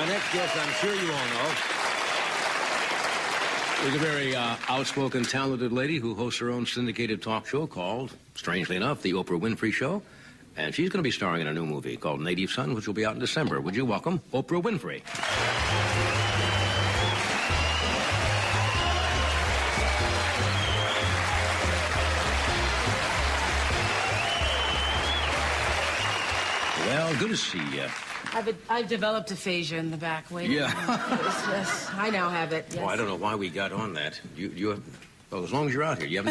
My next guest, I'm sure you all know, is a very outspoken, talented lady who hosts her own syndicated talk show called, strangely enough, The Oprah Winfrey Show. And she's going to be starring in a new movie called Native Son, which will be out in December. Would you welcome Oprah Winfrey? Well, good to see you. I've developed aphasia in the back. Wait. Yeah. Yes, I now have it. Yes. Well, I don't know why we got on that. You have, well, as long as you're out here, you have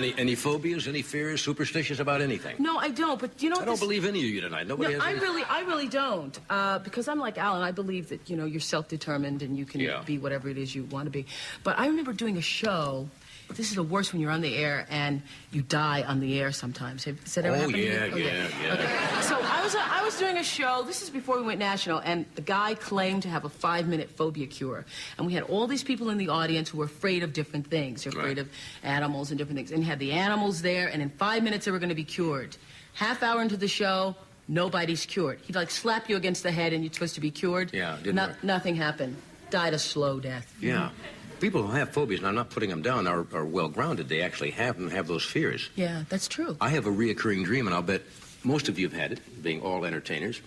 any phobias, any fears, superstitious about anything? No, I don't. But you know, I don't believe any of you tonight. Nobody has. I really don't. Because I'm like Alan. I believe that you're self-determined and you can be whatever it is you want to be. But I remember doing a show. This is the worst when you're on the air and you die on the air sometimes. Has that ever happened to you? Yeah. Okay. So I was doing a show. This is before we went national, and the guy claimed to have a 5-minute phobia cure. And we had all these people in the audience who were afraid of different things. They're afraid of animals and different things. And he had the animals there, and in 5 minutes they were going to be cured. Half hour into the show, nobody's cured. He'd like slap you against the head and you're supposed to be cured. Yeah, didn't work. Nothing happened. Died a slow death. Yeah. People who have phobias, and I'm not putting them down, are well-grounded. They actually have those fears. Yeah, that's true. I have a reoccurring dream, and I'll bet most of you have had it, being all entertainers.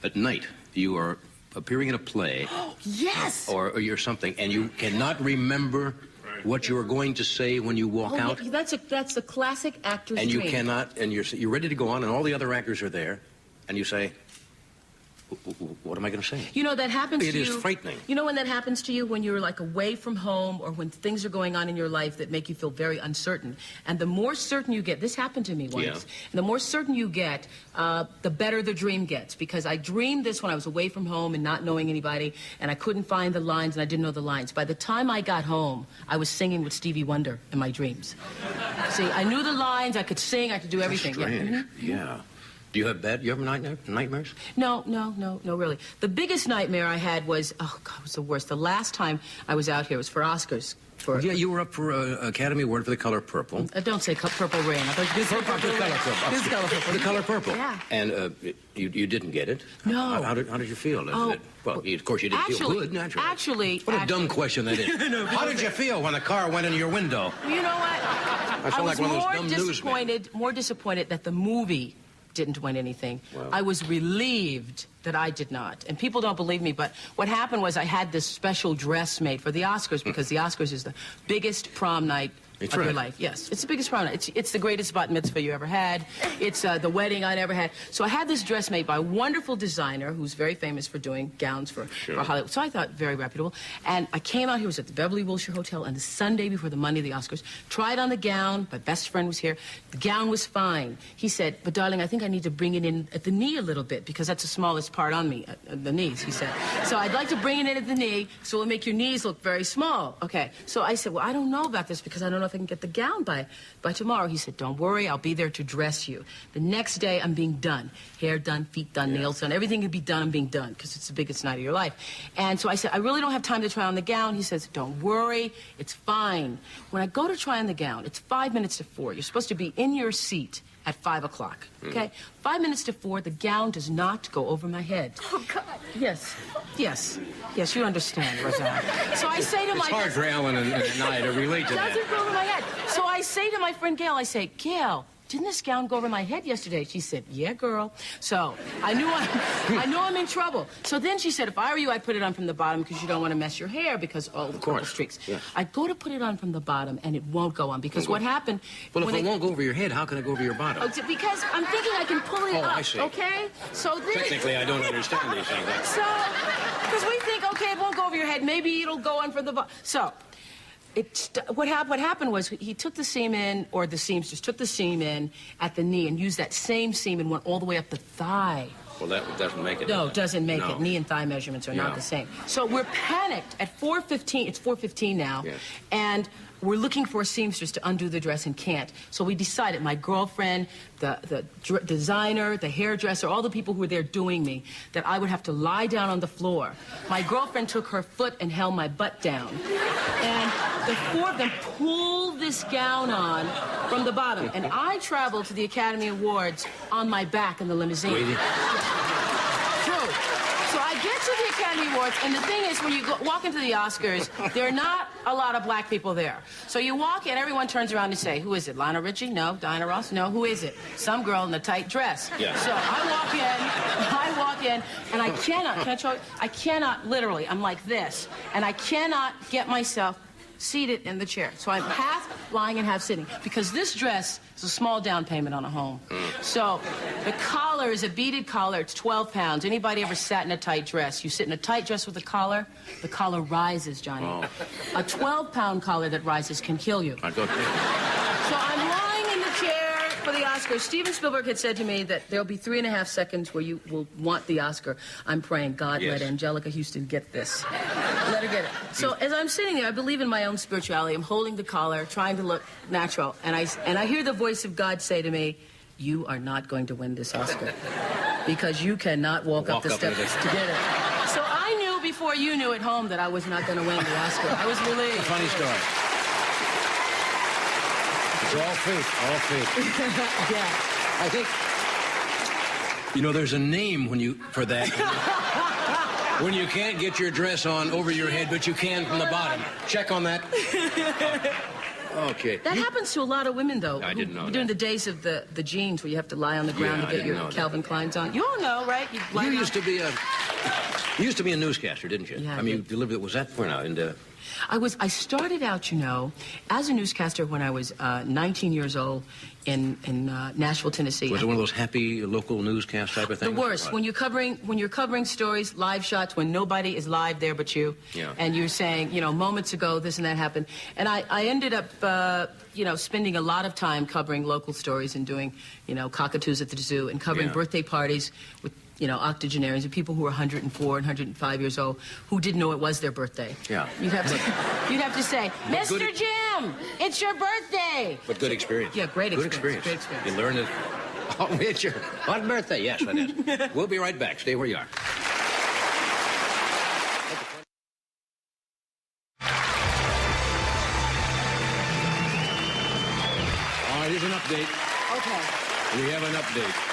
At night, you are appearing in a play. Yes! Or you're something, and you cannot remember what you are going to say when you walk out. Yeah, that's a classic actor's dream. And you cannot, and you're ready to go on, and all the other actors are there, and you say, what am I going to say? That happens to you. It is frightening. You know when that happens to you? When you're like away from home or when things are going on in your life that make you feel very uncertain. And the more certain you get, this happened to me once, and the more certain you get, the better the dream gets. Because I dreamed this when I was away from home and not knowing anybody, and I couldn't find the lines, and I didn't know the lines. By the time I got home, I was singing with Stevie Wonder in my dreams. See, I knew the lines, I could sing, I could do everything. That's strange. Yeah. Do you have you ever nightmares? No, really. The biggest nightmare I had was, oh, God, it was the worst. The last time I was out here was for Oscars. You were up for an Academy Award for The Color Purple. Don't say Purple Rain. I thought you said Purple Rain. The Color Purple. Yeah. And you didn't get it? No. How did you feel? Well, of course you didn't feel good, naturally. Actually... What a dumb question that is. How did you feel when a car went into your window? You know what? I was like more disappointed that the movie didn't win anything. Wow. I was relieved that I did not. And people don't believe me, but what happened was I had this special dress made for the Oscars because the Oscars is the biggest prom night of your life. Yes, it's the biggest prom night. It's the greatest bat mitzvah you ever had. It's the wedding I ever had. So I had this dress made by a wonderful designer who's very famous for doing gowns for Hollywood. So I thought very reputable. And I came out here, was at the Beverly Wilshire Hotel, and the Sunday before the Monday of the Oscars, tried on the gown. My best friend was here. The gown was fine. He said, but darling, I think I need to bring it in at the knee a little bit because that's the smallest part on me, the knees, he said. So I'd like to bring it in at the knee so it'll make your knees look very small. Okay. So I said, well, I don't know about this because I don't know if I can get the gown by tomorrow. He said, don't worry, I'll be there to dress you. The next day, I'm being done. Hair done, feet done, nails done. Everything can be done, I'm being done because it's the biggest night of your life. And so I said, I really don't have time to try on the gown. He says, don't worry, it's fine. When I go to try on the gown, it's 5 minutes to 4. You're supposed to be in your seat at 5 o'clock, okay? 5 minutes to 4, the gown does not go over my head. Oh, God. Yes, you understand, Roseanne. So I say to it's hard for Alan and I to relate to that. It doesn't go over my head. So I say to my friend Gail, I say, Gail, didn't this gown go over my head yesterday? She said, yeah, girl. So I knew I'm in trouble. So then she said, if I were you, I'd put it on from the bottom because you don't want to mess your hair because all the purple streaks. Yeah. I go to put it on from the bottom and it won't go on because what happened... Well, if it won't go over your head, how can it go over your bottom? Because I'm thinking I can pull it up. I see. Okay? So then... Technically, I don't understand these things. So, because we think, okay, it won't go over your head. Maybe it'll go on from the bottom. So... What happened was he took the seam in, or the seamstress took the seam in at the knee and used that same seam and went all the way up the thigh. Well, that doesn't make it. No, it doesn't make it. Knee and thigh measurements are not the same. So we're panicked at 4:15. It's 4:15 now, and we're looking for a seamstress to undo the dress and can't. So we decided, my girlfriend, the designer, the hairdresser, all the people who were there doing me, that I would have to lie down on the floor. My girlfriend took her foot and held my butt down. And the four of them pulled this gown on from the bottom. And I traveled to the Academy Awards on my back in the limousine. True. So I get to the Academy Awards, and the thing is, when you walk into the Oscars, there are not a lot of black people there. So you walk in, everyone turns around and say, who is it? Lionel Richie? No. Diana Ross? No. Who is it? Some girl in a tight dress. Yeah. So I walk in, and I cannot, literally, I'm like this, and I cannot get myself seated in the chair. So I'm half lying and half sitting, because this dress is a small down payment on a home. So the collar is a beaded collar. It's 12 pounds. Anybody ever sat in a tight dress? You sit in a tight dress with a collar, the collar rises, Johnny. Oh. A 12-pound collar that rises can kill you. I'd go crazy. So I'm lying in the chair for the Oscar. Steven Spielberg had said to me that there'll be 3.5 seconds where you will want the Oscar. I'm praying, God, Yes. let Angelica Houston get this. Let her get it. So as I'm sitting there, I believe in my own spirituality. I'm holding the collar, trying to look natural. And I hear the voice of God say to me, you are not going to win this Oscar because you cannot walk up the steps to get it. So I knew before you knew at home that I was not going to win the Oscar. I was relieved. Funny story. It's all fake, all fake. Yeah. I think, you know, there's a name for that. When you can't get your dress on over your head, but you can from the bottom. Check on that. Okay. That happens to a lot of women, though. I didn't know During that. the days of the jeans where you have to lie on the ground Yeah, to get your Calvin Kleins on. You all know, right? You used to be a newscaster, didn't you? Yeah, I mean, you delivered. Was that for now? I started out, you know, as a newscaster when I was 19 years old in Nashville, Tennessee. Was it one of those happy local newscast type of things? The worst. When you're covering stories, live shots, when nobody is live there but you. Yeah. And you're saying, you know, moments ago, this and that happened. And I ended up, you know, spending a lot of time covering local stories and doing, you know, cockatoos at the zoo and covering birthday parties with, you know, octogenarians and people who were 104 and 105 years old who didn't know it was their birthday. Yeah. You'd have to say, Mr. Jim, it's your birthday. But good experience. Yeah, great Good experience. experience. Great experience. You learn it. Oh, it's your what birthday? Yes, it is. We'll be right back. Stay where you are. All right, here's an update. Okay. We have an update.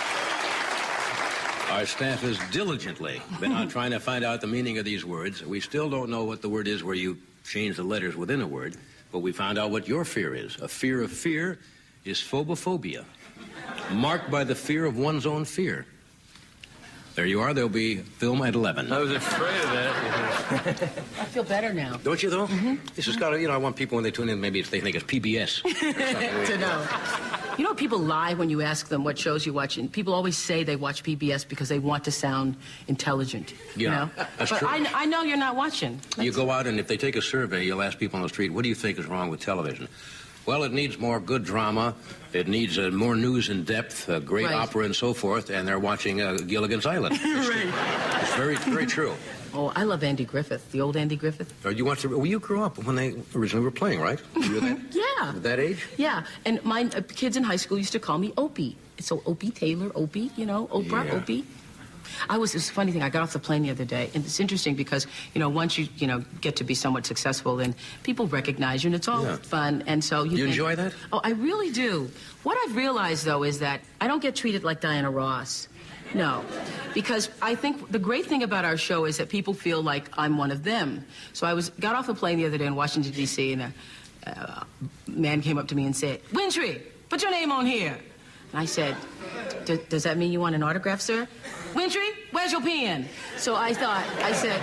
Our staff has diligently been on trying to find out the meaning of these words. We still don't know what the word is where you change the letters within a word, but we found out what your fear is. A fear of fear is phobophobia, marked by the fear of one's own fear. There you are. There'll be film at 11. I was afraid of that. I feel better now. Don't you, though? Mm-hmm. This has got to, you know, I want people when they tune in, maybe they think it's PBS. To know. You know, people lie when you ask them what shows you watch. And people always say they watch PBS because they want to sound intelligent. Yeah, you know? that's but true. I know you're not watching. You go out, and if they take a survey, you'll ask people on the street, what do you think is wrong with television? Well, it needs more good drama. It needs more news in depth, great opera and so forth, and they're watching Gilligan's Island. It's very, very true. Oh, I love Andy Griffith, the old Andy Griffith. You watched well, you grew up when they originally were playing, right? You were that, Yeah. that age? Yeah, and my kids in high school used to call me Opie. So Opie Taylor, Opie, you know, Oprah, Yeah. Opie. It's a funny thing. I got off the plane the other day, and it's interesting because, you know, once you get to be somewhat successful, then people recognize you, and it's all fun. And so you think, enjoy that? Oh, I really do. What I've realized, though, is that I don't get treated like Diana Ross. No, because I think the great thing about our show is that people feel like I'm one of them. So got off a plane the other day in Washington, D.C., and a man came up to me and said, Wintry, put your name on here. And I said, does that mean you want an autograph, sir? Wintry, where's your pen? So I said,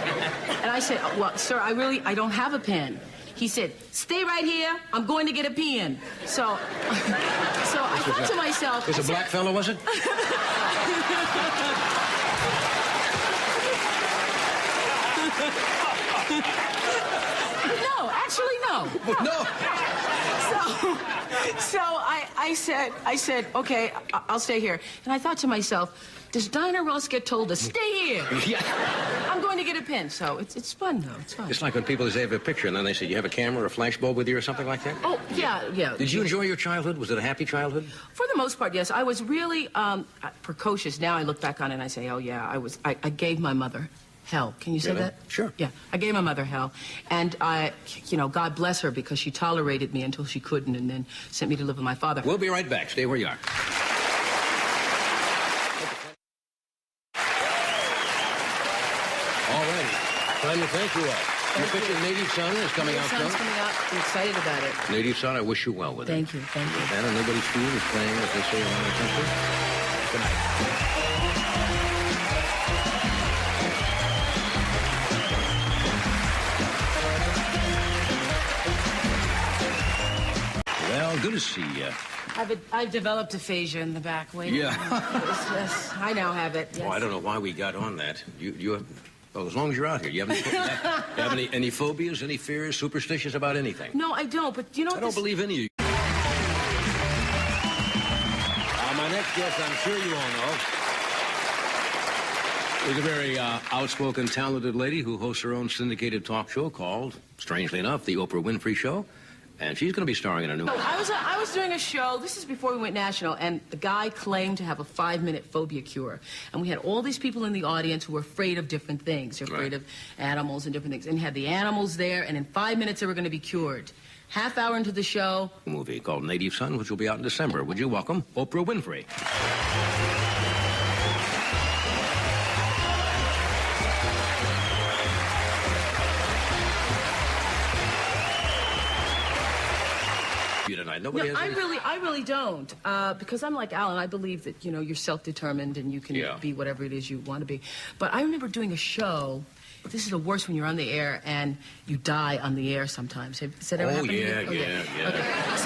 well, sir, I don't have a pen. He said, stay right here. I'm going to get a pen. So I thought to myself. This a black fellow, was it? No, actually, no. No. So I said, okay, I'll stay here. And I thought to myself, does Diana Ross get told to stay here? Yeah. I'm going to get a pen. So it's fun, though. It's fun. It's like when people say they have a picture, and then they say, you have a camera or a flashbulb with you or something like that? Oh, yeah. Did you enjoy your childhood? Was it a happy childhood? For the most part, yes. I was really precocious. Now I look back on it and I say, oh, yeah, I gave my mother hell. Can you say Really? that? Sure. Yeah, I gave my mother hell. And God bless her because she tolerated me until she couldn't and then sent me to live with my father. We'll be right back. Stay where you are. Time to thank you all. Your picture, Native Son, is coming out Son's soon. coming out. I'm excited about it. Native Son, I wish you well with it. Thank you. Thank you. That and Nobody's Fool is playing, as they say around the country. Good night. Well, good to see you. I've developed aphasia in the back. Wait. Yeah. Yes, I now have it. Yes. Well, I don't know why we got on that. You have, well, as long as you're out here, you have any phobias, any fears, superstitious about anything? No, I don't. But you know what? I don't believe any of you. My next guest, I'm sure you all know, is a very outspoken, talented lady who hosts her own syndicated talk show called, strangely enough, The Oprah Winfrey Show. And she's going to be starring in a new movie. I was doing a show, this is before we went national, and the guy claimed to have a 5-minute phobia cure. And we had all these people in the audience who were afraid of different things. They're afraid of animals and different things. And he had the animals there, and in 5 minutes they were going to be cured. Half hour into the show. A movie called Native Son, which will be out in December. Would you welcome Oprah Winfrey? Tonight. Nobody No, has any... I really don't, because I'm like Alan. I believe that you're self-determined and you can be whatever it is you want to be. But I remember doing a show. This is the worst when you're on the air and you die on the air sometimes. Has that ever happened to you? Yeah. Okay.